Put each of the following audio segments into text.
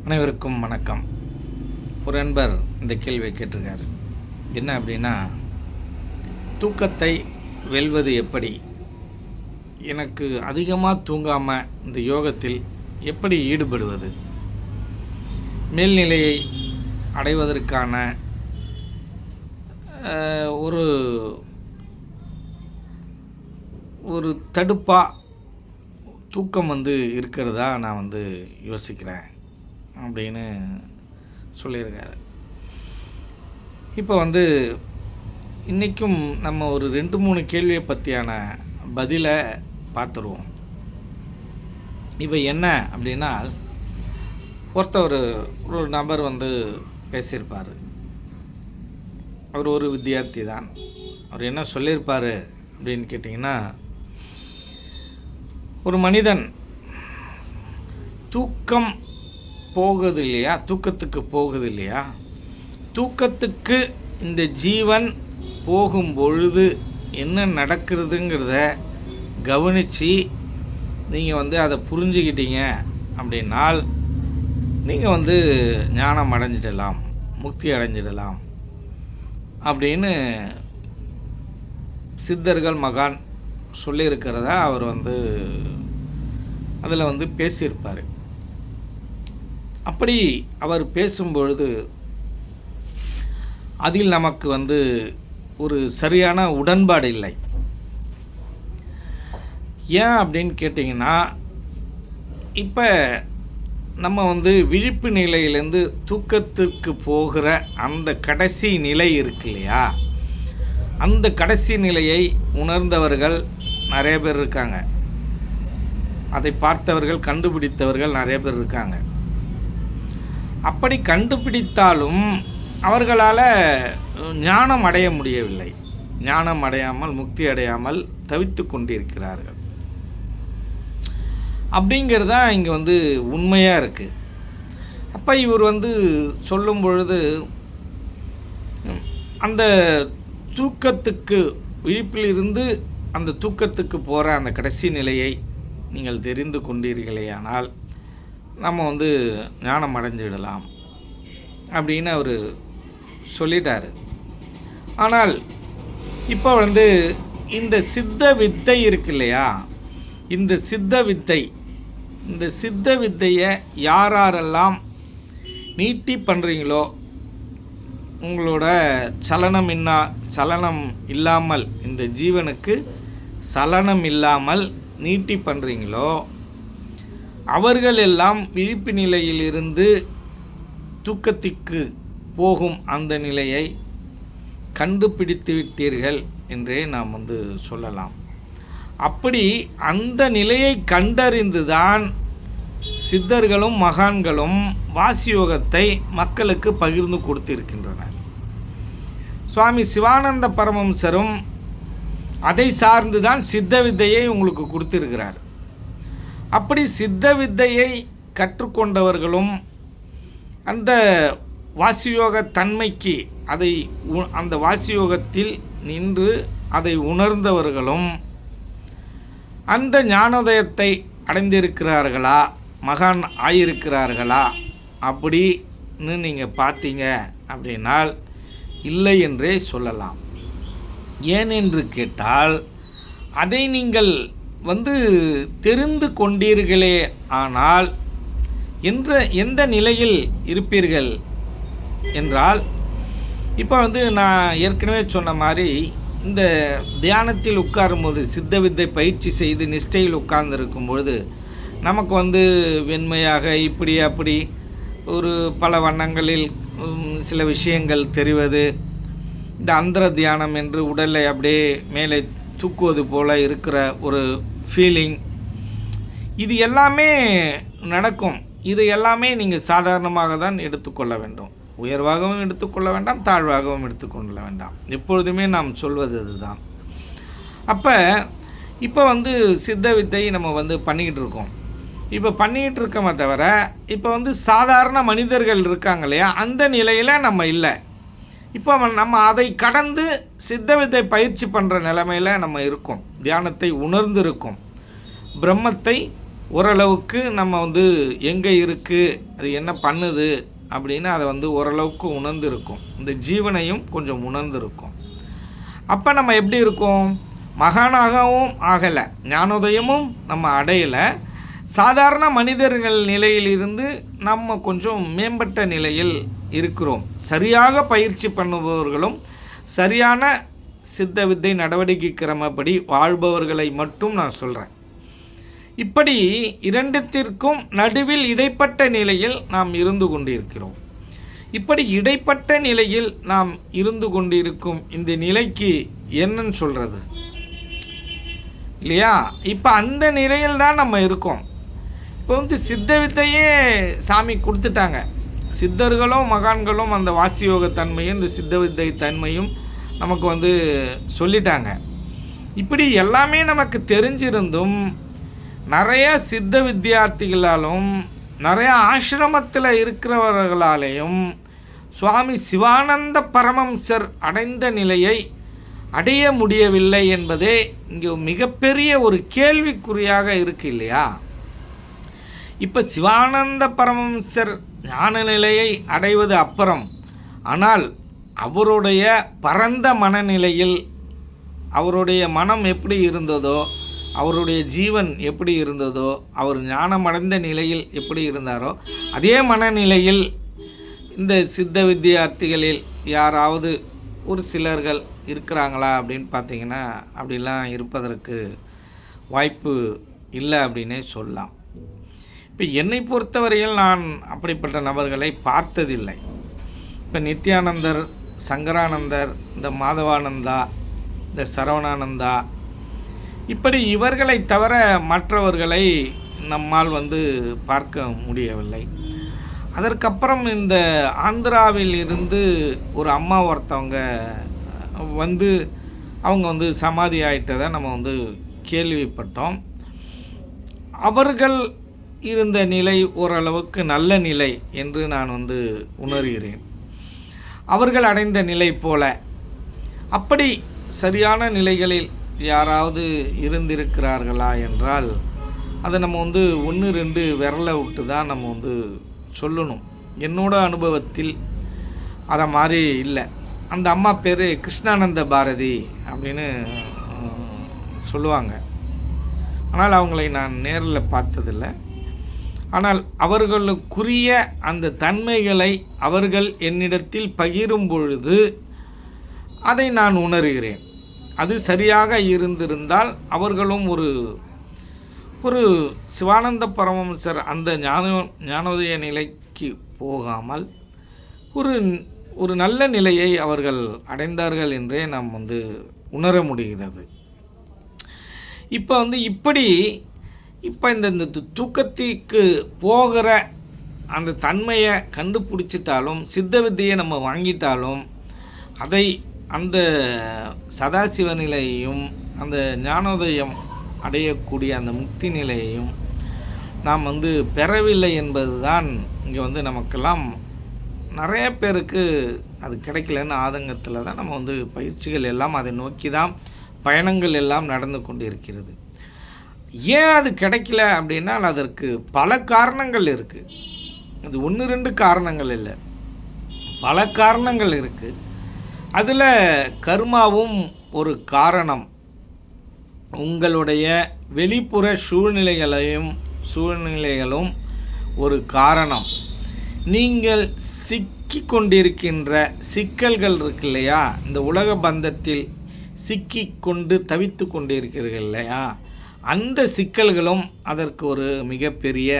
அனைவருக்கும் வணக்கம். ஒரு நண்பர் இந்த கேள்வியை கேட்டிருக்காரு. என்ன அப்படின்னா, தூக்கத்தை வெல்வது எப்படி? எனக்கு அதிகமாக தூங்காமல் இந்த யோகத்தில் எப்படி ஈடுபடுவது? மேல்நிலையை அடைவதற்கான ஒரு ஒரு தடுப்பாக தூக்கம் இருக்கிறதா நான் யோசிக்கிறேன் அப்படின்னு சொல்லியிருக்காரு. இப்போ இன்றைக்கும் நம்ம ஒரு 2-3 கேள்வியை பற்றியான பதிலை பார்த்துருவோம். இப்போ என்ன அப்படின்னா, ஒரு நபர் பேசியிருப்பார். அவர் ஒரு வித்தியார்த்தி தான். அவர் என்ன சொல்லியிருப்பார் அப்படின்னு கேட்டிங்கன்னா, ஒரு மனிதன் தூக்கம் போகுது இல்லையா, தூக்கத்துக்கு போகுது இல்லையா, தூக்கத்துக்கு இந்த ஜீவன் போகும்பொழுது என்ன நடக்கிறதுங்கிறத கவனித்து நீங்கள் அதை புரிஞ்சுக்கிட்டீங்க அப்படின்னால் நீங்கள் ஞானம் அடைஞ்சிடலாம், முக்தி அடைஞ்சிடலாம் அப்படின்னு சித்தர்கள் மகான் சொல்லியிருக்கிறதா அவர் அதில் பேசியிருப்பார். அப்படி அவர் பேசும்பொழுது அதில் நமக்கு ஒரு சரியான உடன்பாடு இல்லை. ஏன் அப்படின்னு கேட்டிங்கன்னா, இப்போ நம்ம விழிப்பு நிலையிலேருந்து தூக்கத்துக்கு போகிற அந்த கடைசி நிலை இருக்கு இல்லையா, அந்த கடைசி நிலையை உணர்ந்தவர்கள் நிறைய பேர் இருக்காங்க. அதை பார்த்தவர்கள், கண்டுபிடித்தவர்கள் நிறைய பேர் இருக்காங்க. அப்படி கண்டுபிடித்தாலும் அவர்களால் ஞானம் அடைய முடியவில்லை. ஞானம் அடையாமல், முக்தி அடையாமல் தவித்து கொண்டிருக்கிறார்கள். அப்படிங்கிறது தான் இங்கே உண்மையாக இருக்குது. அப்போ இவர் சொல்லும் பொழுது அந்த தூக்கத்துக்கு, விழிப்பிலிருந்து அந்த தூக்கத்துக்கு போகிற அந்த கடைசி நிலையை நீங்கள் தெரிந்து கொண்டீர்களேயானால் நம்ம ஞானம் அடைஞ்சிடலாம் அப்படின்னு அவர் சொல்லிட்டார். ஆனால் இப்போ இந்த சித்த வித்தை இருக்கு இல்லையா, இந்த சித்த வித்தையை யாரெல்லாம் நீட்டி பண்ணுறீங்களோ, உங்களோட சலனம் இல்லாமல், இந்த ஜீவனுக்கு சலனம் இல்லாமல் நீட்டி பண்ணுறீங்களோ, அவர்கள் எல்லாம் விழிப்பு நிலையிலிருந்து தூக்கத்திற்கு போகும் அந்த நிலையை கண்டுபிடித்து விட்டீர்கள் என்றே நாம் சொல்லலாம். அப்படி அந்த நிலையை கண்டறிந்து தான் சித்தர்களும் மகான்களும் வாசியோகத்தை மக்களுக்கு பகிர்ந்து கொடுத்திருக்கின்றனர். சுவாமி சிவானந்த பரமஹம்சரும் அதை சார்ந்து தான் சித்த வித்தையை உங்களுக்கு கொடுத்திருக்கிறார். அப்படி சித்த வித்தையை கற்றுக்கொண்டவர்களும் அந்த வாசியோக தன்மைக்கு அந்த வாசியோகத்தில் நின்று அதை உணர்ந்தவர்களும் அந்த ஞானோதயத்தை அடைந்திருக்கிறார்களா, மகான் ஆயிருக்கிறார்களா அப்படின்னு நீங்கள் பார்த்தீங்க அப்படின்னால் இல்லை என்றே சொல்லலாம். ஏனென்று கேட்டால், அதை நீங்கள் தெரிந்து கொண்டீர்களே ஆனால் எந்த நிலையில் இருப்பீர்கள் என்றால், இப்போ நான் ஏற்கனவே சொன்ன மாதிரி இந்த தியானத்தில் உட்காரும்போது, சித்த வித்தை பயிற்சி செய்து நிஷ்டையில் உட்கார்ந்துருக்கும் பொழுது நமக்கு வெண்மையாக இப்படி அப்படி ஒரு பல வண்ணங்களில் சில விஷயங்கள் தெரிவது, இந்த அந்தர தியானம் என்று உடலை அப்படியே மேலே தூக்குவது போல் இருக்கிற ஒரு ஃபீலிங், இது எல்லாமே நடக்கும். இது எல்லாமே நீங்கள் சாதாரணமாக தான் எடுத்துக்கொள்ள வேண்டும். உயர்வாகவும் எடுத்துக்கொள்ள வேண்டாம், தாழ்வாகவும் எடுத்துக்கொள்ள வேண்டாம். எப்பொழுதுமே நாம் சொல்வது அதுதான். அப்போ இப்போ சித்த வித்தை நம்ம பண்ணிக்கிட்டு இருக்கோம். இப்போ பண்ணிக்கிட்டு இருக்கோமே தவிர, இப்போ சாதாரண மனிதர்கள் இருக்காங்க இல்லையா, அந்த நிலையில் நம்ம இல்லை. இப்போ நம்ம அதை கடந்து சித்த வித்தை பயிற்சி பண்ணுற நிலைமையில் நம்ம இருக்கோம். தியானத்தை உணர்ந்து இருக்கோம். பிரம்மத்தை ஓரளவுக்கு நம்ம வந்து எங்கே இருக்குது, அது என்ன பண்ணுது அப்படின்னு அதை வந்து ஓரளவுக்கு உணர்ந்திருக்கும். இந்த ஜீவனையும் கொஞ்சம் உணர்ந்திருக்கும். அப்போ நம்ம எப்படி இருக்கோம்? மகானாகவும் ஆகலை, ஞானோதயமும் நம்ம அடையலை, சாதாரண மனிதர்கள் நிலையிலிருந்து நம்ம கொஞ்சம் மேம்பட்ட நிலையில் இருக்கிறோம். சரியாக பயிற்சி பண்ணுபவர்களும் சரியான சித்த வித்தை நடவடிக்கை கிரமப்படி வாழ்பவர்களை மட்டும் நான் சொல்கிறேன். இப்படி இரண்டுத்திற்கும் நடுவில் இடைப்பட்ட நிலையில் நாம் இருந்து கொண்டிருக்கிறோம். இப்படி இடைப்பட்ட நிலையில் நாம் இருந்து கொண்டிருக்கும் இந்த நிலைக்கு என்னன்னு சொல்கிறது இல்லையா? இப்போ அந்த நிலையில் தான் நம்ம இருக்கோம். இப்போ வந்து சித்த வித்தையே சாமி கொடுத்துட்டாங்க. சித்தர்களும் மகான்களும் அந்த வாசியோக தன்மையும் இந்த சித்த வித்தை தன்மையும் நமக்கு வந்து சொல்லிட்டாங்க. இப்படி எல்லாமே நமக்கு தெரிஞ்சிருந்தும் நிறைய சித்த வித்தியார்த்திகளாலும் நிறையா ஆசிரமத்தில் இருக்கிறவர்களாலேயும் சுவாமி சிவானந்த பரமஹம்சர் அடைந்த நிலையை அடைய முடியவில்லை என்பதே இங்கே மிகப்பெரிய ஒரு கேள்விக்குறியாக இருக்குது இல்லையா? இப்போ சிவானந்த பரமஹம்சர் ஞான நிலையை அடைவது அப்புறம், ஆனால் அவருடைய பரந்த மனநிலையில் அவருடைய மனம் எப்படி இருந்ததோ, அவருடைய ஜீவன் எப்படி இருந்ததோ, அவர் ஞானமடைந்த நிலையில் எப்படி இருந்தாரோ அதே மனநிலையில் இந்த சித்த வித்தியார்த்திகளில் யாராவது ஒரு சிலர்கள் இருக்கிறாங்களா அப்படின்னு பார்த்தீங்கன்னா அப்படிலாம் இருப்பதற்கு வாய்ப்பு இல்லை அப்படின்னே சொல்லலாம். இப்போ என்னை பொறுத்தவரையில் நான் அப்படிப்பட்ட நபர்களை பார்த்ததில்லை. இப்போ நித்யானந்தர், சங்கரானந்தர், இந்த மாதவானந்தா, இந்த சரவணானந்தா, இப்படி இவர்களை தவிர மற்றவர்களை நம்மால் வந்து பார்க்க முடியவில்லை. அதற்கப்புறம் இந்த ஆந்திராவில் இருந்து ஒரு அம்மா ஒருத்தவங்க வந்து அவங்க வந்து சமாதி ஆயிட்டதை நம்ம வந்து கேள்விப்பட்டோம். அவர்கள் இருந்த நிலை ஓரளவுக்கு நல்ல நிலை என்று நான் வந்து உணர்கிறேன். அவர்கள் அடைந்த நிலை போல அப்படி சரியான நிலைகளில் யாராவது இருந்திருக்கிறார்களா என்றால் அதை நம்ம வந்து 1-2 விரலை விட்டு தான் நம்ம வந்து சொல்லணும். என்னோட அனுபவத்தில் அதை மாதிரி இல்லை. அந்த அம்மா பேர் கிருஷ்ணானந்த பாரதி அப்படின்னு சொல்லுவாங்க. ஆனால் அவங்களை நான் நேரில் பார்த்ததில்லை. ஆனால் அவர்களுக்குரிய அந்த தன்மைகளை அவர்கள் என்னிடத்தில் பகிரும் பொழுது அதை நான் உணர்கிறேன். அது சரியாக இருந்திருந்தால் அவர்களும் ஒரு சிவானந்த பரமஹம்சர் அந்த ஞானோதய நிலைக்கு போகாமல் ஒரு நல்ல நிலையை அவர்கள் அடைந்தார்கள் என்றே நாம் வந்து உணர முடிகிறது. இப்போ வந்து இப்போ இந்த தூக்கத்துக்கு போகிற அந்த தன்மையை கண்டுபிடிச்சிட்டாலும், சித்த வித்தையை நம்ம வாங்கிட்டாலும், அதை அந்த சதாசிவ நிலையையும் அந்த ஞானோதயம் அடையக்கூடிய அந்த முக்தி நிலையையும் நாம் வந்து பெறவில்லை என்பது தான் இங்கே வந்து நமக்கெல்லாம் நிறைய பேருக்கு அது கிடைக்கலன்னு ஆதங்கத்தில் தான் நம்ம வந்து பயிற்சிகள் எல்லாம் அதை நோக்கி தான் பயணங்கள் எல்லாம் நடந்து கொண்டு இருக்கிறது. ஏன் அது கிடைக்கல அப்படின்னா அதற்கு பல காரணங்கள் இருக்குது. அது 1-2 காரணங்கள் இல்லை, பல காரணங்கள் இருக்குது. அதில் கர்மாவும் ஒரு காரணம். உங்களுடைய வெளிப்புற சூழ்நிலைகளும் ஒரு காரணம். நீங்கள் சிக்கி கொண்டிருக்கின்ற சிக்கல்கள் இருக்கு இல்லையா, இந்த உலக பந்தத்தில் சிக்கி கொண்டு தவித்து கொண்டிருக்கிறீர்கள் இல்லையா, அந்த சிக்கல்களும் அதற்கு ஒரு மிகப்பெரிய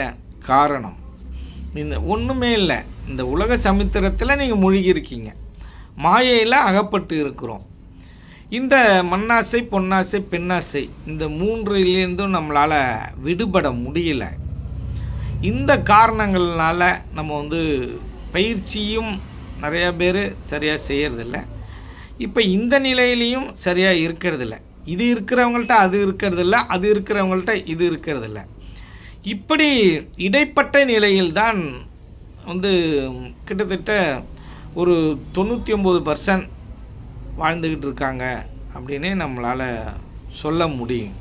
காரணம். இந்த ஒன்றுமே இல்லை, இந்த உலக சமுத்திரத்தில் நீங்கள் மூழ்கியிருக்கீங்க, மாயையில் அகப்பட்டு இருக்கிறோம். இந்த மண்ணாசை, பொன்னாசை, பெண்ணாசை, இந்த 3லேருந்தும் நம்மளால் விடுபட முடியல. இந்த காரணங்கள்னால நம்ம வந்து பயிற்சியும் நிறையா பேர் சரியாக செய்கிறதில்ல. இப்போ இந்த நிலையிலையும் சரியாக இருக்கிறதில்ல. இது இருக்கிறவங்கள்ட்ட அது இருக்கிறதில்ல, அது இருக்கிறவங்கள்ட்ட இது இருக்கிறதில்ல. இப்படி இடைப்பட்ட நிலையில்தான் வந்து கிட்டத்தட்ட ஒரு 99% வாழ்ந்துக்கிட்டு இருக்காங்க அப்படின்னே நம்மளால் சொல்ல முடியும்.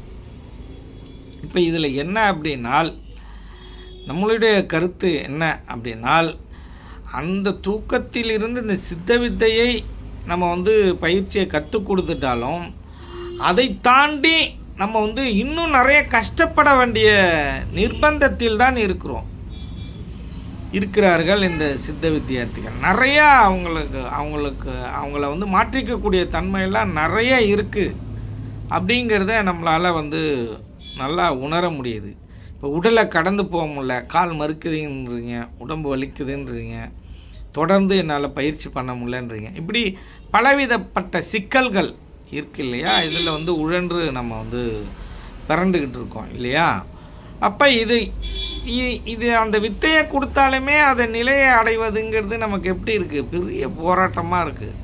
இப்போ இதில் என்ன அப்படின்னால், நம்மளுடைய கருத்து என்ன அப்படின்னால், அந்த தூக்கத்திலிருந்து இந்த சித்த வித்தையை நம்ம வந்து பயிற்சியை கற்றுக் கொடுத்துட்டாலும், அதை தாண்டி நம்ம வந்து இன்னும் நிறைய கஷ்டப்பட வேண்டிய நிர்பந்தத்தில் தான் இருக்கிறார்கள் இந்த சித்த வித்தியார்த்திகள். நிறையா அவங்கள வந்து மாற்றிக்கக்கூடிய தன்மையெல்லாம் நிறைய இருக்குது அப்படிங்கிறத நம்மளால் வந்து நல்லா உணர முடியுது. இப்போ உடலை கடந்து போக முடியல, கால் மறுக்குதுன்றீங்க, உடம்பு வலிக்குதுன்றீங்க, தொடர்ந்து என்னால் பயிற்சி பண்ண முடியலன்றீங்க. இப்படி பலவிதப்பட்ட சிக்கல்கள் இருக்குது இல்லையா? இதில் வந்து உழன்று நம்ம வந்து பிறண்டுக்கிட்டு இருக்கோம் இல்லையா? அப்போ இது அந்த வித்தையை கொடுத்தாலுமே அதை நிலையை அடைவதுங்கிறது நமக்கு எப்படி இருக்குது? பெரிய போராட்டமாக இருக்குது.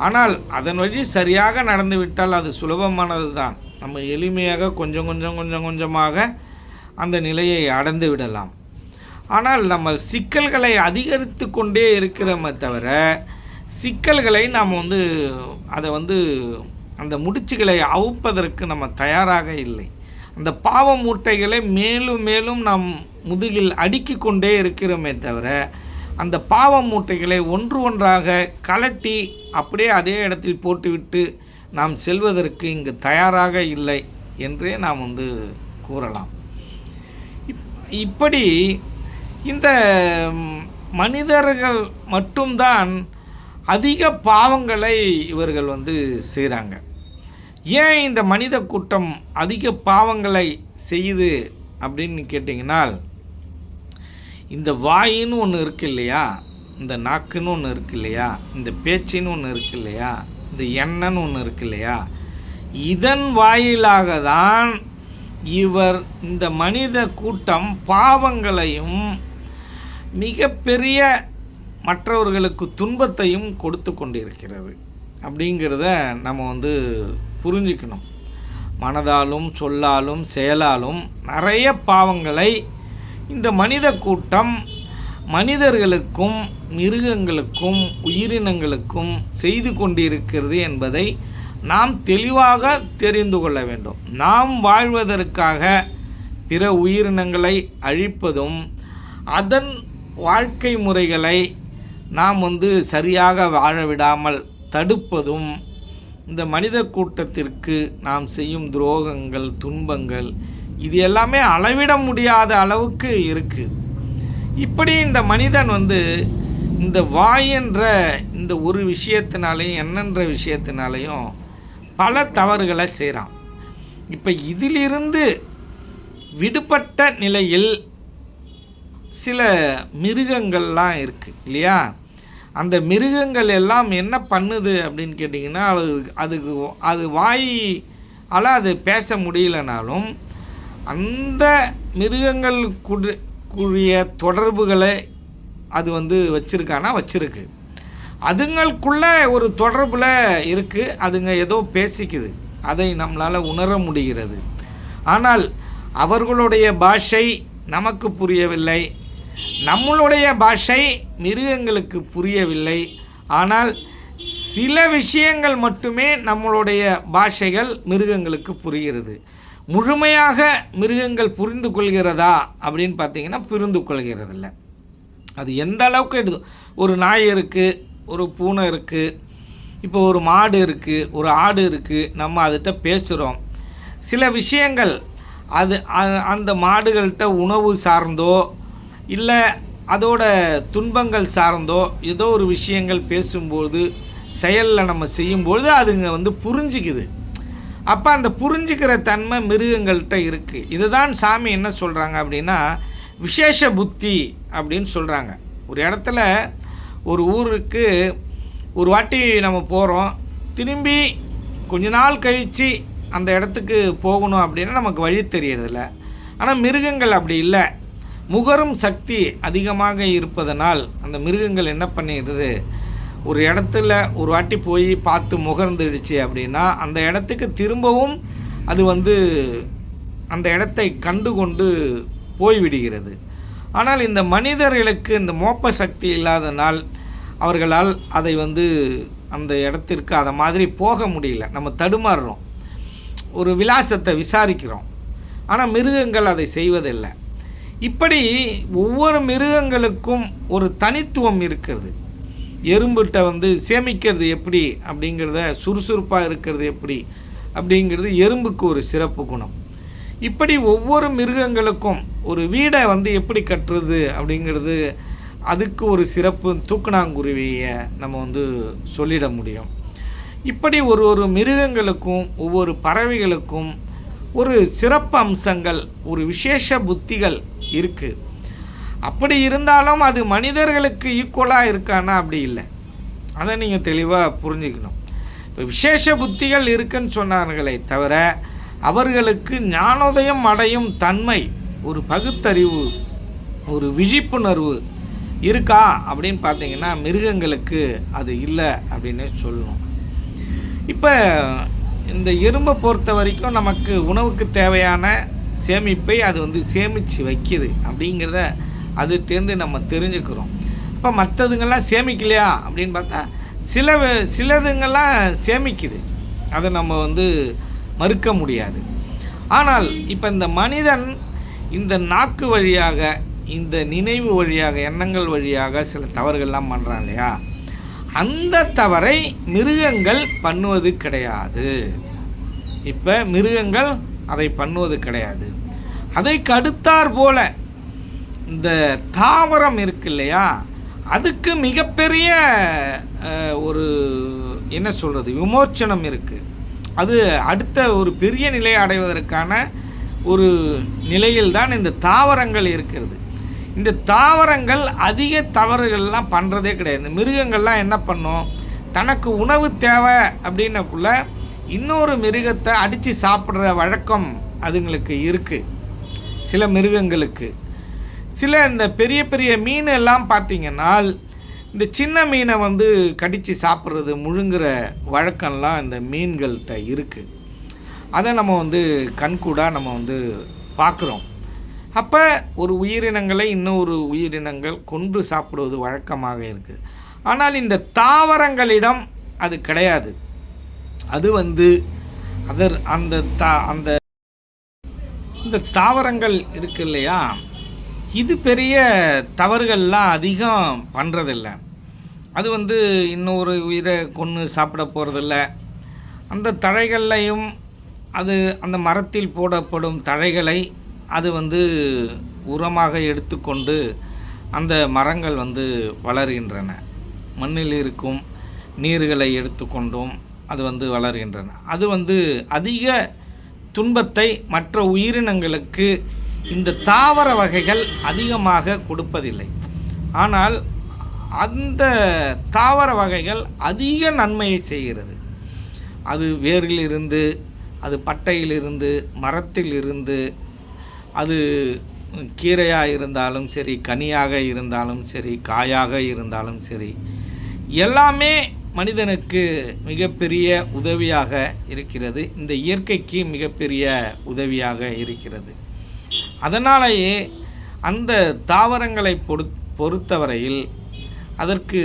ஆனால் அதன் வழி சரியாக நடந்து விட்டால் அது சுலபமானது தான். நம்ம எளிமையாக கொஞ்சம் கொஞ்சமாக அந்த நிலையை அடைந்து விடலாம். ஆனால் நம்ம சிக்கல்களை அதிகரித்து கொண்டே இருக்கிறோமே தவிர, சிக்கல்களை நாம் வந்து அதை வந்து அந்த முடிச்சுகளை அவுப்பதற்கு நம்ம தயாராக இல்லை. அந்த பாவ மூட்டைகளை மேலும் மேலும் நாம் முதுகில் அடுக்கி கொண்டே இருக்கிறோமே தவிர, அந்த பாவ மூட்டைகளை ஒன்று ஒன்றாக கலட்டி அப்படியே அதே இடத்தில் போட்டுவிட்டு நாம் செல்வதற்கு இங்கு தயாராக இல்லை என்றே நாம் வந்து கூறலாம். இப்படி இந்த மனிதர்கள் மட்டும்தான் அதிக பாவங்களை இவர்கள் வந்து செய்கிறாங்க. ஏன் இந்த மனித கூட்டம் அதிக பாவங்களை செய்யுது அப்படின்னு கேட்டிங்கனால், இந்த வாயின்னு ஒன்று இருக்குது இல்லையா, இந்த நாக்குன்னு ஒன்று இருக்குது இல்லையா, இந்த பேச்சின்னு ஒன்று இருக்குது இல்லையா, இந்த எண்ணன்னு ஒன்று இருக்குது இல்லையா, இதன் வாயிலாக தான் இந்த மனித கூட்டம் பாவங்களையும் மிகப்பெரிய மற்றவர்களுக்கு துன்பத்தையும் கொடுத்து கொண்டிருக்கிறது அப்படிங்கிறத நம்ம வந்து புரிஞ்சுக்கணும். மனதாலும் சொல்லாலும் செயலாலும் நிறைய பாவங்களை இந்த மனித கூட்டம் மனிதர்களுக்கும் மிருகங்களுக்கும் உயிரினங்களுக்கும் செய்து கொண்டிருக்கிறது என்பதை நாம் தெளிவாக தெரிந்து கொள்ள வேண்டும். நாம் வாழ்வதற்காக பிற உயிரினங்களை அழிப்பதும் அதன் வாழ்க்கை முறைகளை நாம் வந்து சரியாக வாழ விடாமல் தடுப்பதும் இந்த மனித கூட்டத்திற்கு நாம் செய்யும் துரோகங்கள், துன்பங்கள், இது எல்லாமே அளவிட முடியாத அளவுக்கு இருக்குது. இப்படி இந்த மனிதன் வந்து இந்த வாய் என்ற இந்த ஒரு விஷயத்தினாலையும் என்னென்ற விஷயத்தினாலையும் பல தவறுகளை செய்கிறான். இப்போ இதிலிருந்து விடுபட்ட நிலையில் சில மிருகங்கள்லாம் இருக்குது இல்லையா? அந்த மிருகங்கள் எல்லாம் என்ன பண்ணுது அப்படின்னு கேட்டிங்கன்னா, அது வாயால் அது பேச முடியலனாலும் அந்த மிருகங்களுக்குரிய தொடர்புகளை அது வந்து வச்சுருக்கு. அதுங்களுக்குள்ளே ஒரு தொடர்பில் இருக்குது, அதுங்க ஏதோ பேசிக்குது, அதை நம்மளால் உணர முடிகிறது. ஆனால் அவர்களுடைய பாஷை நமக்கு புரியவில்லை, நம்மளுடைய பாஷை மிருகங்களுக்கு புரியவில்லை. ஆனால் சில விஷயங்கள் மட்டுமே நம்மளுடைய பாஷைகள் மிருகங்களுக்கு புரிகிறது. முழுமையாக மிருகங்கள் புரிந்து கொள்கிறதா அப்படின்னு பார்த்தீங்கன்னா புரிந்து கொள்கிறதில்ல. அது எந்த அளவுக்கு எடுத்து, ஒரு நாய் இருக்குது, ஒரு பூனை இருக்குது, இப்போ ஒரு மாடு இருக்குது, ஒரு ஆடு இருக்குது, நம்ம அதுகிட்ட பேசுகிறோம். சில விஷயங்கள் அந்த மாடுகள்கிட்ட உணவு சார்ந்தோ இல்லை அதோட துன்பங்கள் சார்ந்தோ ஏதோ ஒரு விஷயங்கள் பேசும்போது செயலில் நம்ம செய்யும்பொழுது அதுங்க வந்து புரிஞ்சிக்குது. அப்போ அந்த புரிஞ்சிக்கிற தன்மை மிருகங்கள்கிட்ட இருக்குது. இதுதான் சாமி என்ன சொல்கிறாங்க அப்படின்னா விசேஷ புத்தி அப்படின்னு சொல்கிறாங்க. ஒரு இடத்துல ஒரு ஊருக்கு ஒரு வாட்டி நம்ம போகிறோம், திரும்பி கொஞ்ச நாள் கழித்து அந்த இடத்துக்கு போகணும் அப்படின்னா நமக்கு வழி தெரியறதில்ல. ஆனால் மிருகங்கள் அப்படி இல்லை. முகரும் சக்தி அதிகமாக இருப்பதனால் அந்த மிருகங்கள் என்ன பண்ணிடுது, ஒரு இடத்துல ஒரு வாட்டி போய் பார்த்து முகர்ந்துடுச்சு அப்படின்னா அந்த இடத்துக்கு திரும்பவும் அது வந்து அந்த இடத்தை கண்டு கொண்டு போய்விடுகிறது. ஆனால் இந்த மனிதர்களுக்கு இந்த மோப்ப சக்தி இல்லாதனால் அவர்களால் அதை வந்து அந்த இடத்திற்கு அதை மாதிரி போக முடியல. நம்ம தடுமாறுறோம், ஒரு விலாசத்தை விசாரிக்கிறோம், ஆனால் மிருகங்கள் அதை செய்வதில்லை. இப்படி ஒவ்வொரு மிருகங்களுக்கும் ஒரு தனித்துவம் இருக்கிறது. எறும்புகிட்ட சேமிக்கிறது எப்படி அப்படிங்கிறத, சுறுசுறுப்பாக இருக்கிறது எப்படி அப்படிங்கிறது எறும்புக்கு ஒரு சிறப்பு குணம். இப்படி ஒவ்வொரு மிருகங்களுக்கும் ஒரு வீடை எப்படி கட்டுறது அப்படிங்கிறது அதுக்கு ஒரு சிறப்பு தூக்கணாங்குருவியை நம்ம சொல்லிட முடியும். இப்படி ஒரு ஒரு மிருகங்களுக்கும் ஒவ்வொரு பறவைகளுக்கும் ஒரு சிறப்பு அம்சங்கள், ஒரு விசேஷ புத்திகள் இருக்குது. அப்படி இருந்தாலும் அது மனிதர்களுக்கு ஈக்குவலாக இருக்கானா? அப்படி இல்லை. அதை நீங்கள் தெளிவாக புரிஞ்சுக்கணும். இப்போ விசேஷ புத்திகள் இருக்குன்னு சொன்னார்களே தவிர அவர்களுக்கு ஞானோதயம் அடையும் தன்மை, ஒரு பகுத்தறிவு, ஒரு விழிப்புணர்வு இருக்கா அப்படின்னு பார்த்தீங்கன்னா மிருகங்களுக்கு அது இல்லை அப்படின்னு சொல்லணும். இப்போ இந்த எறும்பை பொறுத்த வரைக்கும் நமக்கு உணவுக்கு தேவையான சேமிப்பை அது சேமித்து வைக்கிது அப்படிங்கிறத அதுட்டேருந்து நம்ம தெரிஞ்சுக்கிறோம். இப்போ மற்றதுங்கெல்லாம் சேமிக்கலையா அப்படின்னு பார்த்தா சிலதுங்கெல்லாம் சேமிக்குது, அதை நம்ம மறுக்க முடியாது. ஆனால் இப்போ இந்த மனிதன் இந்த நாக்கு வழியாக, இந்த நினைவு வழியாக, எண்ணங்கள் வழியாக சில தவறுகள்லாம் பண்ணுறான் இல்லையா, அந்த தவறை மிருகங்கள் பண்ணுவது கிடையாது. இப்போ மிருகங்கள் அதை பண்ணுவது கிடையாது. அதை கடுத்தார் போல இந்த தாவரம் இருக்கு இல்லையா, அதுக்கு மிகப்பெரிய ஒரு என்ன சொல்கிறது விமோச்சனம் இருக்குது. அது அடுத்த ஒரு பெரிய நிலையை அடைவதற்கான ஒரு நிலையில்தான் இந்த தாவரங்கள் இருக்கிறது. இந்த தாவரங்கள் அதிக தவறுகள்லாம் பண்ணுறதே கிடையாது. இந்த மிருகங்கள்லாம் என்ன பண்ணும், தனக்கு உணவு தேவை அப்படின்னக்குள்ள இன்னொரு மிருகத்தை அடித்து சாப்பிட்ற வழக்கம் அதுங்களுக்கு இருக்குது. சில மிருகங்களுக்கு சில இந்த பெரிய பெரிய மீன் எல்லாம் பார்த்திங்கன்னா இந்த சின்ன மீனை கடித்து சாப்பிட்றது, முழுங்குற வழக்கம்லாம் இந்த மீன்கள்கிட்ட இருக்குது. அதை நம்ம கண்கூடாக நம்ம பார்க்குறோம். அப்போ ஒரு உயிரினங்களை இன்னொரு உயிரினங்கள் கொன்று சாப்பிடுவது வழக்கமாக இருக்குது. ஆனால் இந்த தாவரங்களிடம் அது கிடையாது. அது அந்த இந்த தாவரங்கள் இருக்கு இல்லையா, இது பெரிய தவறுகள்லாம் அதிகம் பண்ணுறதில்ல. அது இன்னொரு உயிரை கொன்று சாப்பிட போகிறதில்ல. அந்த தழைகள்லையும் அது அந்த மரத்தில் போடப்படும் தழைகளை அது உரமாக எடுத்துக்கொண்டு அந்த மரங்கள் வளர்கின்றன. மண்ணில் இருக்கும் நீர்களை எடுத்துக்கொண்டும் அது வளர்கின்றன. அது அதிக துன்பத்தை மற்ற உயிரினங்களுக்கு இந்த தாவர வகைகள் அதிகமாக கொடுப்பதில்லை. ஆனால் அந்த தாவர வகைகள் அதிக நன்மையை செய்கிறது. அது வேரிலிருந்து, அது பட்டையிலிருந்து, மரத்திலிருந்து, அது கீரையாக இருந்தாலும் சரி, கனியாக இருந்தாலும் சரி, காயாக இருந்தாலும் சரி, எல்லாமே மனிதனுக்கு மிகப்பெரிய உதவியாக இருக்கிறது. இந்த இயற்கைக்கு மிகப்பெரிய உதவியாக இருக்கிறது. அதனாலேயே அந்த தாவரங்களை பொறுத்தவரையில் அதற்கு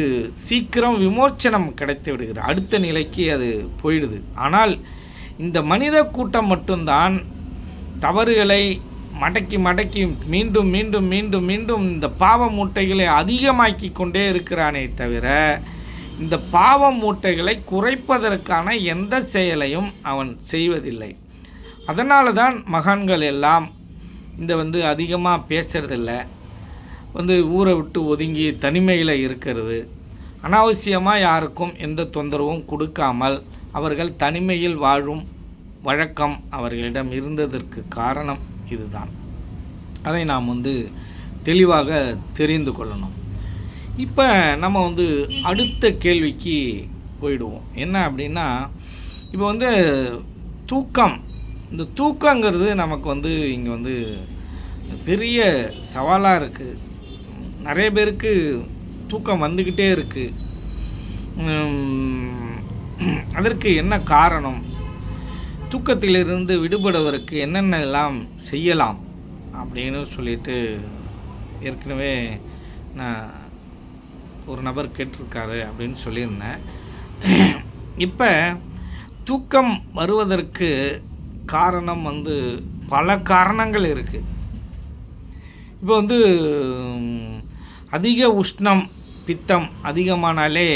சீக்கிரம் விமோச்சனம் கிடைத்து விடுகிறது, அடுத்த நிலைக்கு அது போயிடுது. ஆனால் இந்த மனித கூட்டம் மட்டும்தான் தவறுகளை மடக்கி மடக்கி மீண்டும் மீண்டும் மீண்டும் மீண்டும் இந்த பாவ மூட்டைகளை அதிகமாக்கி கொண்டே இருக்கிறானே தவிர இந்த பாவ மூட்டைகளை குறைப்பதற்கான எந்த செயலையும் அவன் செய்வதில்லை. அதனால தான் மகான்கள் எல்லாம் இந்த அதிகமாக பேசுகிறதில்ல, ஊரை விட்டு ஒதுங்கி தனிமையில் இருக்கிறது, அனாவசியமாக யாருக்கும் எந்த தொந்தரவும் கொடுக்காமல் அவர்கள் தனிமையில் வாழும் வழக்கம் அவர்களிடம் இருந்ததற்கு காரணம் இதுதான். அதை நாம் தெளிவாக தெரிந்து கொள்ளணும். இப்போ நம்ம அடுத்த கேள்விக்கு போயிடுவோம். என்ன அப்படின்னா, இப்போ தூக்கம், இந்த தூக்கங்கிறது நமக்கு இங்கே பெரிய சவாலாக இருக்குது. நிறைய பேருக்கு தூக்கம் வந்துக்கிட்டே இருக்குது. அதற்கு என்ன காரணம், தூக்கத்திலிருந்து விடுபடுவதற்கு என்னென்னலாம் செய்யலாம் அப்படின்னு சொல்லிட்டு ஏற்கனவே நான் ஒரு நபர் கேட்டிருக்காரு அப்படின்னு சொல்லியிருந்தேன். இப்போ தூக்கம் வருவதற்கு காரணம் பல காரணங்கள் இருக்குது. இப்போ வந்து அதிக உஷ்ணம், பித்தம் அதிகமானாலே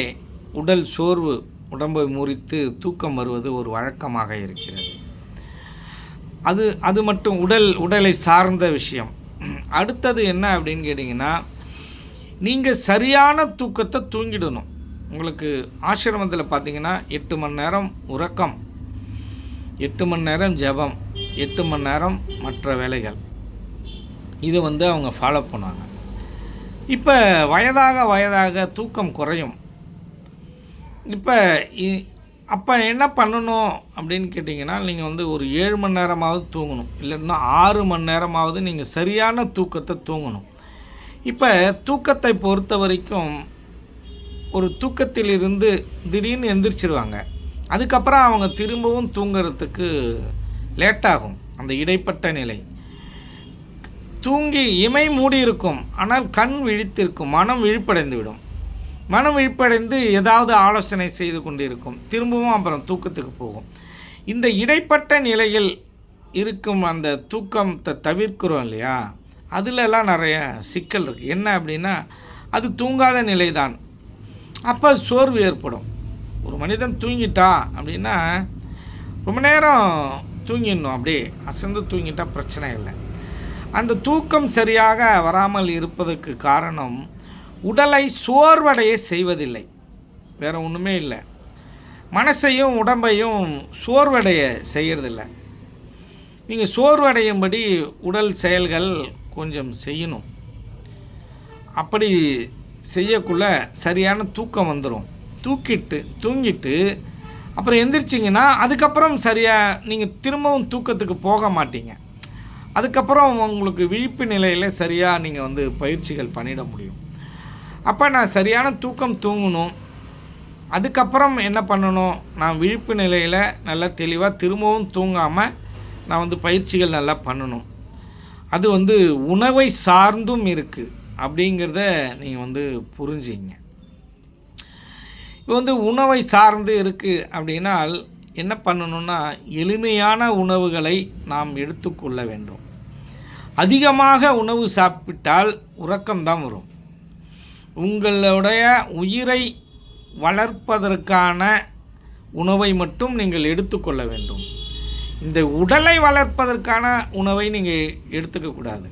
உடல் சோர்வு, உடம்பை முறித்து தூக்கம் வருவது ஒரு வழக்கமாக இருக்கிறது. அது மட்டும் உடலை சார்ந்த விஷயம். அடுத்தது என்ன அப்படின்னு கேட்டிங்கன்னா, நீங்கள் சரியான தூக்கத்தை தூங்கிடணும். உங்களுக்கு ஆசிரமத்தில் பார்த்தீங்கன்னா 8 மணி நேரம் உறக்கம், 8 மணி நேரம் ஜெபம், 8 மணி நேரம் மற்ற வேலைகள். இது வந்து அவங்க ஃபாலோ பண்ணுவாங்க. இப்போ வயதாக தூக்கம் குறையும். இப்போ அப்போ என்ன பண்ணணும் அப்படின்னு கேட்டிங்கன்னா, நீங்கள் வந்து ஒரு 7 மணி நேரமாவது தூங்கணும், இல்லைன்னா 6 மணி நேரமாவது நீங்கள் சரியான தூக்கத்தை தூங்கணும். இப்போ தூக்கத்தை பொறுத்த வரைக்கும் ஒரு தூக்கத்திலிருந்து திடீர்னு எந்திரிச்சிருவாங்க. அதுக்கப்புறம் அவங்க திரும்பவும் தூங்கிறதுக்கு லேட்டாகும். அந்த இடைப்பட்ட நிலை தூங்கி இமை மூடி இருக்கும், ஆனால் கண் விழித்திருக்கும், மனம் விழிப்படைந்து விடும். மனம் விழிப்படைந்து ஏதாவது ஆலோசனை செய்து கொண்டிருக்கும், திரும்பவும் அப்புறம் தூக்கத்துக்கு போகும். இந்த இடைப்பட்ட நிலையில் இருக்கும் அந்த தூக்கத்தை தவிர்க்கிறோம் இல்லையா, அதிலெல்லாம் நிறைய சிக்கல் இருக்குது. என்ன அப்படின்னா, அது தூங்காத நிலை தான். அப்போ சோர்வு ஏற்படும். ஒரு மனிதன் தூங்கிட்டா அப்படின்னா ரொம்ப நேரம் தூங்கிடணும், அப்படியே அசந்து தூங்கிட்டா பிரச்சனை இல்லை. அந்த தூக்கம் சரியாக வராமல் இருப்பதற்கு காரணம் உடலை சோர்வடைய செய்வதில்லை, வேறு ஒன்றுமே இல்லை. மனசையும் உடம்பையும் சோர்வடைய செய்கிறதில்லை. நீங்கள் சோர்வடையும்படி உடல் செயல்கள் கொஞ்சம் செய்யணும். அப்படி செய்யக்குள்ள சரியான தூக்கம் வந்துடும். தூங்கிட்டு அப்புறம் எந்திரிச்சிங்கன்னா அதுக்கப்புறம் சரியாக நீங்கள் திரும்பவும் தூக்கத்துக்கு போக மாட்டீங்க. அதுக்கப்புறம் உங்களுக்கு விழிப்பு நிலையில் சரியாக நீங்கள் வந்து பயிற்சிகள் பண்ணிட முடியும். அப்போ நான் சரியான தூக்கம் தூங்கணும். அதுக்கப்புறம் என்ன பண்ணணும், நான் விழிப்பு நிலையில் நல்லா தெளிவாக திரும்பவும் தூங்காமல் நான் வந்து பயிற்சிகள் நல்லா பண்ணணும். அது வந்து உணவை சார்ந்தும் இருக்குது அப்படிங்கிறத நீங்கள் வந்து புரிஞ்சிங்க. இப்போ வந்து உணவை சார்ந்து இருக்குது அப்படின்னால் என்ன பண்ணணும்னா, எளிமையான உணவுகளை நாம் எடுத்துக்கொள்ள வேண்டும். அதிகமாக உணவு சாப்பிட்டால் உறக்கம்தான் வரும். உங்களுடைய உயிரை வளர்ப்பதற்கான உணவை மட்டும் நீங்கள் எடுத்துக்கொள்ள வேண்டும். இந்த உடலை வளர்ப்பதற்கான உணவை நீங்கள் எடுத்துக்கக்கூடாது.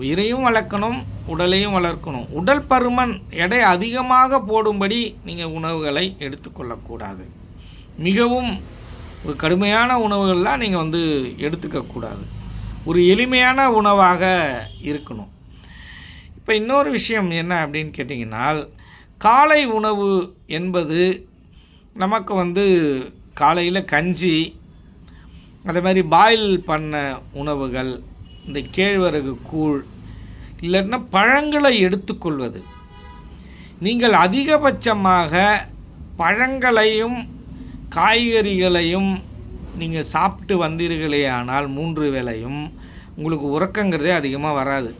உயிரையும் வளர்க்கணும், உடலையும் வளர்க்கணும். உடல் பருமன் எடை அதிகமாக போடும்படி நீங்கள் உணவுகளை எடுத்துக்கொள்ளக்கூடாது. மிகவும் ஒரு கடுமையான உணவுகள்லாம் நீங்கள் வந்து எடுத்துக்கக்கூடாது. ஒரு எளிமையான உணவாக இருக்கணும். இப்போ இன்னொரு விஷயம் என்ன அப்படின்னு கேட்டிங்கன்னால், காலை உணவு என்பது நமக்கு வந்து காலையில் கஞ்சி, அதே மாதிரி பாயில் பண்ண உணவுகள், இந்த கேழ்வரகு கூழ், இல்லைன்னா பழங்களை எடுத்துக்கொள்வது. நீங்கள் அதிகபட்சமாக பழங்களையும் காய்கறிகளையும் நீங்கள் சாப்பிட்டு வந்தீர்களே ஆனால் 3 வேளையும் உங்களுக்கு உறக்கங்கிறதே அதிகமாக வராது.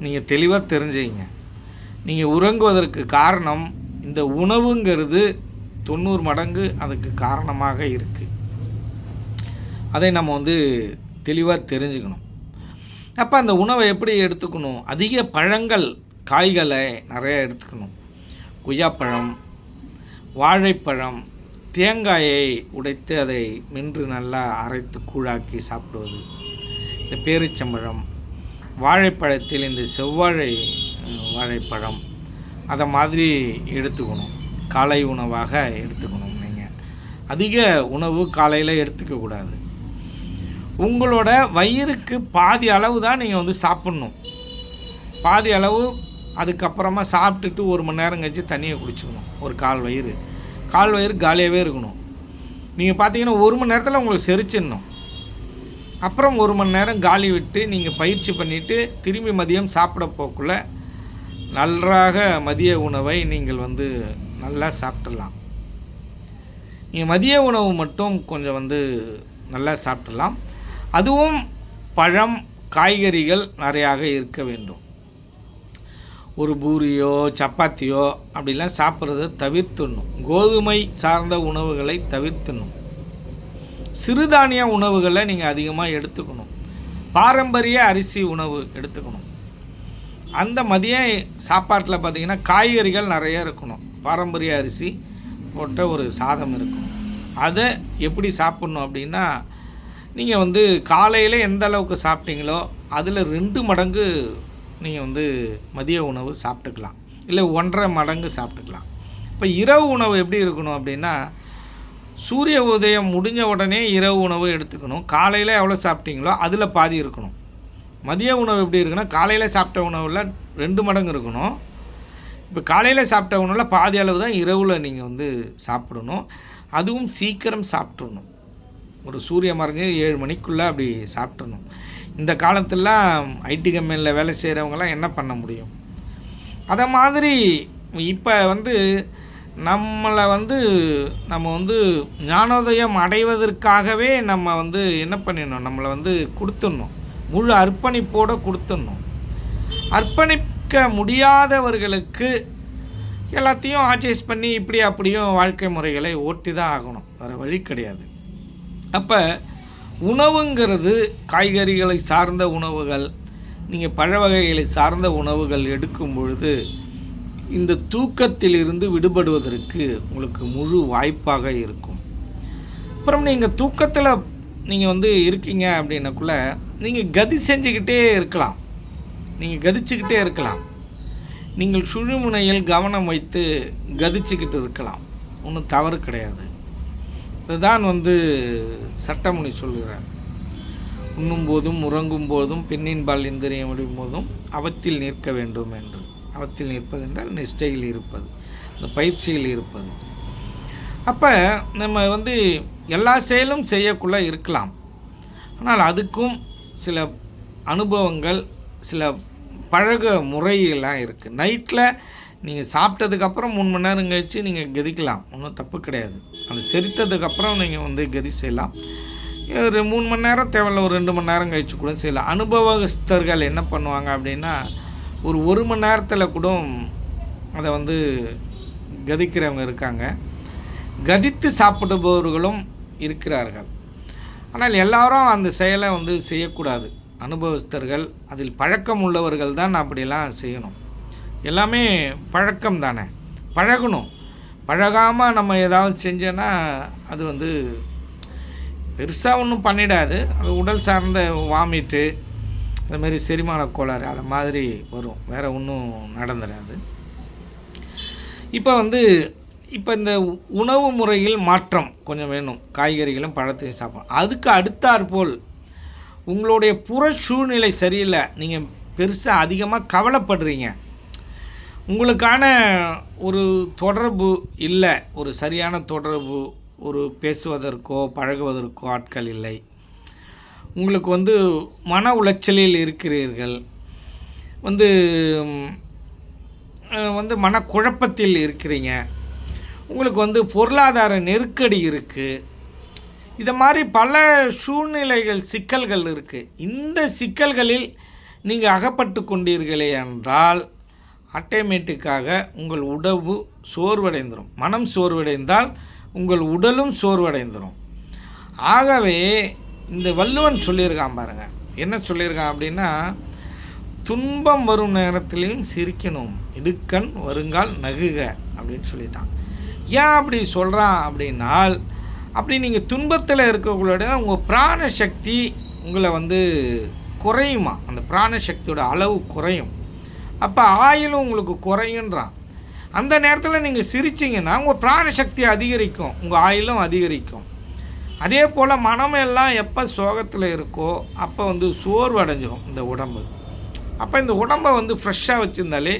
நீங்கள் தெளிவாக தெரிஞ்சுங்க. நீங்கள் உறங்குவதற்கு காரணம் இந்த உணவுங்கிறது 90 மடங்கு அதுக்கு காரணமாக இருக்குது. அதை நம்ம வந்து தெளிவாக தெரிஞ்சுக்கணும். அப்போ அந்த உணவை எப்படி எடுத்துக்கணும், அதிக பழங்கள் காய்களை நிறையா எடுத்துக்கணும். கொய்யாப்பழம், வாழைப்பழம், தேங்காயை உடைத்து அதை மென்று நல்லா அரைத்து கூழாக்கி சாப்பிடுவது, இந்த பேரிச்சம்பழம், வாழைப்பழத்தில் இந்த செவ்வாழை வாழைப்பழம், அதை மாதிரி எடுத்துக்கணும். காலை உணவாக எடுத்துக்கணும். நீங்கள் அதிக உணவு காலையில் எடுத்துக்கக்கூடாது. உங்களோட வயிறுக்கு பாதி அளவு தான் நீங்கள் வந்து சாப்பிட்ணும். பாதி அளவு அதுக்கப்புறமா சாப்பிட்டுட்டு 1 மணி நேரம் கழிச்சு தண்ணியை குடிச்சுக்கணும். ஒரு கால் வயிறு காலியாகவே இருக்கணும். நீங்கள் பார்த்தீங்கன்னா 1 மணி நேரத்தில் உங்களுக்கு செரிச்சிடணும். அப்புறம் 1 மணி நேரம் காலி விட்டு நீங்கள் பயிற்சி பண்ணிவிட்டு திரும்பி மதியம் சாப்பிட போக்குள்ள நன்றாக மதிய உணவை நீங்கள் வந்து நல்லா சாப்பிட்றலாம். நீங்கள் மதிய உணவு மட்டும் கொஞ்சம் வந்து நல்லா சாப்பிட்றலாம். அதுவும் பழம், காய்கறிகள் நிறையாக இருக்க வேண்டும். ஒரு பூரியோ சப்பாத்தியோ அப்படிலாம் சாப்பிட்றத தவிர்த்துடணும். கோதுமை சார்ந்த உணவுகளை தவிர்த்துடணும். சிறுதானிய உணவுகளை நீங்கள் அதிகமாக எடுத்துக்கணும். பாரம்பரிய அரிசி உணவு எடுத்துக்கணும். அந்த மதிய சாப்பாட்டில் பார்த்திங்கன்னா காய்கறிகள் நிறைய இருக்கணும். பாரம்பரிய அரிசி போட்ட ஒரு சாதம் இருக்கணும். அதை எப்படி சாப்பிட்ணும் அப்படின்னா, நீங்கள் வந்து காலையில் எந்த அளவுக்கு சாப்பிட்டீங்களோ அதில் 2 மடங்கு நீங்கள் வந்து மதிய உணவு சாப்பிட்டுக்கலாம், இல்லை 1.5 மடங்கு சாப்பிட்டுக்கலாம். இப்போ இரவு உணவு எப்படி இருக்கணும் அப்படின்னா, சூரிய உதயம் முடிஞ்ச உடனே இரவு உணவு எடுத்துக்கணும். காலையில் எவ்வளோ சாப்பிட்டீங்களோ அதில் பாதி இருக்கணும். மதிய உணவு எப்படி இருக்குன்னா, காலையில் சாப்பிட்ட உணவில் 2 மடங்கு இருக்கணும். இப்போ காலையில் சாப்பிட்ட உணவில் பாதி அளவு தான் இரவில் நீங்கள் வந்து சாப்பிடணும். அதுவும் சீக்கிரம் சாப்பிட்றணும். ஒரு சூரிய மறைஞ்சு 7 மணிக்குள்ளே அப்படி சாப்பிட்றணும். இந்த காலத்திலலாம் ஐடி கம்பெனியில் வேலை செய்கிறவங்களாம் என்ன பண்ண முடியும்? அதை மாதிரி இப்போ வந்து நம்ம வந்து ஞானோதயம் அடைவதற்காகவே நம்ம வந்து என்ன பண்ணிடணும், நம்மளை வந்து கொடுத்துடணும், முழு அர்ப்பணிப்போடு கொடுத்துடணும். அர்ப்பணிக்க முடியாதவர்களுக்கு எல்லாத்தையும் அட்ஜஸ்ட் பண்ணி இப்படி அப்படியும் வாழ்க்கை முறைகளை ஓட்டி தான் ஆகணும், வேறு வழி கிடையாது. அப்போ உணவுங்கிறது காய்கறிகளை சார்ந்த உணவுகள், நீங்கள் பழ வகைகளை சார்ந்த உணவுகள் எடுக்கும் பொழுது இந்த தூக்கத்திலிருந்து விடுபடுவதற்கு உங்களுக்கு முழு வாய்ப்பாக இருக்கும். அப்புறம் நீங்கள் தூக்கத்தில் நீங்கள் வந்து இருக்கீங்க அப்படின்னக்குள்ள நீங்கள் கதி செஞ்சுக்கிட்டே இருக்கலாம், நீங்கள் கதிச்சுக்கிட்டே இருக்கலாம். நீங்கள் சுழுமுனையில் கவனம் வைத்து கதிச்சுக்கிட்டு இருக்கலாம், ஒன்றும் தவறு கிடையாது. இதுதான் வந்து சட்டமுனி சொல்கிறார். உண்ணும் போதும் உறங்கும் போதும் பெண்ணின்பால் இந்திரியம் விடும் போதும் அவத்தில் நிற்க வேண்டும் என்று. அவத்தில் நிற்பது என்றால் நிஷ்டையில் இருப்பது, இந்த பயிற்சியில் இருப்பது. அப்போ நம்ம வந்து எல்லா செயலும் செய்யக்குள்ளே இருக்கலாம். ஆனால் அதுக்கும் சில அனுபவங்கள், சில பழக முறையெல்லாம் இருக்குது. நைட்டில் நீங்கள் சாப்பிட்டதுக்கப்புறம் 3 மணி நேரம் கழித்து நீங்கள் கதிக்கலாம், ஒன்றும் தப்பு கிடையாது. அது செரித்ததுக்கப்புறம் நீங்கள் வந்து கதி செய்யலாம். ஒரு 3 மணி நேரம் தேவையில்ல, ஒரு 2 மணி நேரம் கழித்து கூட செய்யலாம். அனுபவஸ்தர்கள் என்ன பண்ணுவாங்க அப்படின்னா, ஒரு 1 மணி நேரத்தில் கூட அதை வந்து கதிக்கிறவங்க இருக்காங்க, கதித்து சாப்பிடுபவர்களும் இருக்கிறார்கள். ஆனால் எல்லாரும் அந்த செயலை வந்து செய்யக்கூடாது. அனுபவஸ்தர்கள், அதில் பழக்கம் உள்ளவர்கள் தான் அப்படிலாம் செய்யணும். எல்லாமே பழக்கம் தானே, பழகணும். பழகாமல் நம்ம ஏதாவது செஞ்சோன்னா அது வந்து பெருசாக ஒன்றும் பண்ணிடாது. அது உடல் சார்ந்த வாமிட்டு, அதுமாரி செரிமான கோளாறு அது மாதிரி வரும், வேறு ஒன்றும் நடந்துடாது. இப்போ இந்த உணவு முறையில் மாற்றம் கொஞ்சம் வேணும். காய்கறிகளும் பழத்தையும் சாப்பிடணும். அதுக்கு அடுத்தாற்போல் உங்களுடைய புற சூழ்நிலை சரியில்லை, நீங்கள் பெருசாக அதிகமாக கவலைப்படுறீங்க, உங்களுக்கான ஒரு தொடர்பு இல்லை, ஒரு சரியான தொடர்பு, ஒரு பேசுவதற்கோ பழகுவதற்கோ ஆட்கள் இல்லை, உங்களுக்கு வந்து மன உளைச்சலில் இருக்கிறீர்கள், மனக்குழப்பத்தில் இருக்கிறீங்க, உங்களுக்கு வந்து பொருளாதார நெருக்கடி இருக்குது, இதை மாதிரி பல சூழ்நிலைகள், சிக்கல்கள் இருக்குது. இந்த சிக்கல்களில் நீங்கள் அகப்பட்டு கொண்டீர்களே என்றால் ஆட்டோமேட்டிக்காக உங்கள் உடம்பு சோர்வடைந்துடும். மனம் சோர்வடைந்தால் உங்கள் உடலும் சோர்வடைந்துடும். ஆகவே இந்த வள்ளுவன் சொல்லியிருக்கான் பாருங்கள், என்ன சொல்லியிருக்கான் அப்படின்னா, துன்பம் வரும் நேரத்திலையும் சிரிக்கணும், இடுக்கண் வருங்கால் நகுக அப்படின்னு சொல்லிட்டான். ஏன் அப்படி சொல்கிறான் அப்படின்னால், அப்படி நீங்கள் துன்பத்தில் இருக்கக்கூடிய உங்கள் பிராண சக்தி உங்களை வந்து குறையுமா, அந்த பிராண சக்தியோட அளவு குறையும். அப்போ ஆயுளும் உங்களுக்கு குறையுன்றான். அந்த நேரத்தில் நீங்கள் சிரிச்சிங்கன்னா உங்கள் பிராண சக்தி அதிகரிக்கும், உங்கள் ஆயுளும் அதிகரிக்கும். அதே போல் மனமெல்லாம் எப்போ சோகத்தில் இருக்கோ அப்போ வந்து சோர்வடைஞ்சிடும் இந்த உடம்பு. அப்போ இந்த உடம்பை வந்து ஃப்ரெஷ்ஷாக வச்சுருந்தாலே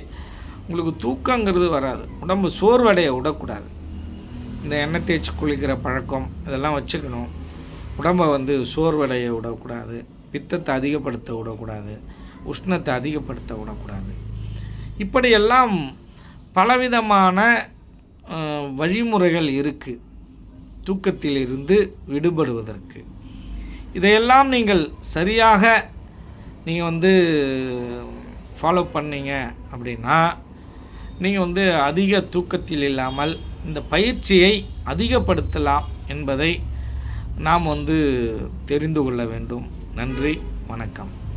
உங்களுக்கு தூக்கங்கிறது வராது. உடம்பு சோர்வடைய விடக்கூடாது. இந்த எண்ணெய் தேய்ச்சி குளிக்கிற பழக்கம் இதெல்லாம் வச்சுக்கணும். உடம்பை வந்து சோர்வடைய விடக்கூடாது, பித்தத்தை அதிகப்படுத்த விடக்கூடாது, உஷ்ணத்தை அதிகப்படுத்த விடக்கூடாது. இப்படியெல்லாம் பலவிதமான வழிமுறைகள் இருக்குது தூக்கத்திலிருந்து விடுபடுவதற்கு. இதையெல்லாம் நீங்கள் சரியாக ஃபாலோ பண்ணீங்க அப்படின்னா நீங்கள் அதிக தூக்கத்தில் இல்லாமல் இந்த பயிற்சியை அதிகப்படுத்தலாம் என்பதை நாம் வந்து தெரிந்து கொள்ள வேண்டும். நன்றி, வணக்கம்.